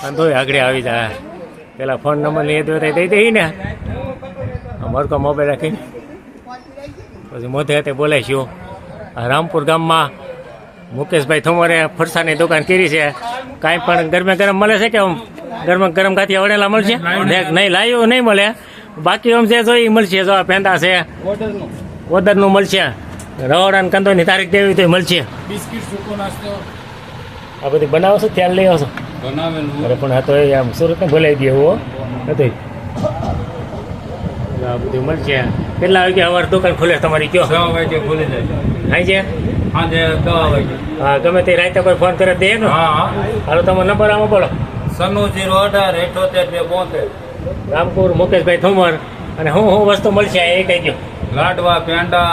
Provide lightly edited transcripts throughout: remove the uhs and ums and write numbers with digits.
વાંધો આગળ આવી જાય પેલા ફોન નંબર લઈ દઈ દઈ ને મરકો મોબાઈલ રાખીને પછી મોઢે હાથે બોલાવીશું. રામપુર ગામમાં મુકેશભાઈ થોમરે ફરસાની દુકાન કરી છે. કાંઈ પણ ગરમે ગરમ મળે છે કે ગરમ ગરમ ગાંઠિયા વણેલા મળશે? નહીં લાવ્યું નહીં મળે. બાકી આમ છે જો એ મળશે. જો પેંડા છે ઓદરનું મળશે. રવડાને કંદોની તારીખ દેવી તો મળશે. આ બધી બનાવો છો ત્યાં લઈ આવશો? અરે પણ આ તો આમ સુરતને બોલાવી દે એવું નથી. આ બધું મળશે. કેટલા વાગે સવારે દુકાન ખુલે તમારી? કયો 6 વાગે ખુલી જાય. હાઈ છે સાંજે 10 વાગે. હા ગમે તે રાતે કોઈ ફોન કરે દે ને? હા હાલો તમારો નંબર આમાં બોલો. 960878 રામપુર મુકેશભાઈ થોમર. અને હું વસ્તુ મળશે એ કહી દો. લાડવા, પેંડા,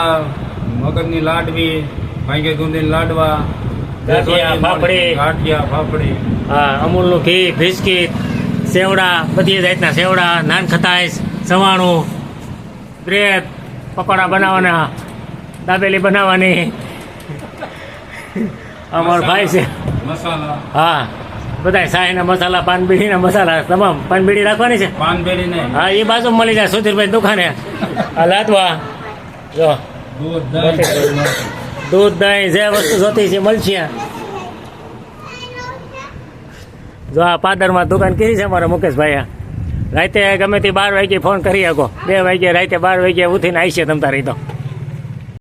મગજની લાડવી, ભાંગે ગુંદીની લાડવા, ગાંઠિયા, ફાફડી, હા અમૂલનું ઘી, બિસ્કીટ, સેવડા, બધી જાતના સેવડા, નાન ખતાઈશ, સવાણું, બ્રેડ, પકોડા બનાવવાના, દાબેલી બનાવવાની. અમારો ભાઈ છે મસાલા. હા બધા સાહીના મસાલા, પાનબીડીના મસાલા તમામ. પાનબીડી રાખવાની છે? પાનબેડી નહીં. હા એ બાજુ મળી જાય સુધીરભાઈ દુકાને. આ લાદવા જો દૂધ દહીં જે વસ્તુ જોતી છે મળશે. જો આ પાદરમાં દુકાન કરી છે અમારા મુકેશભાઈએ. રાતે ગમે તે 12 વાગે ફોન કરી શકો. 2 વાગે રાતે 12 વાગે ઉઠીને આવી છે તમતા રહી તો.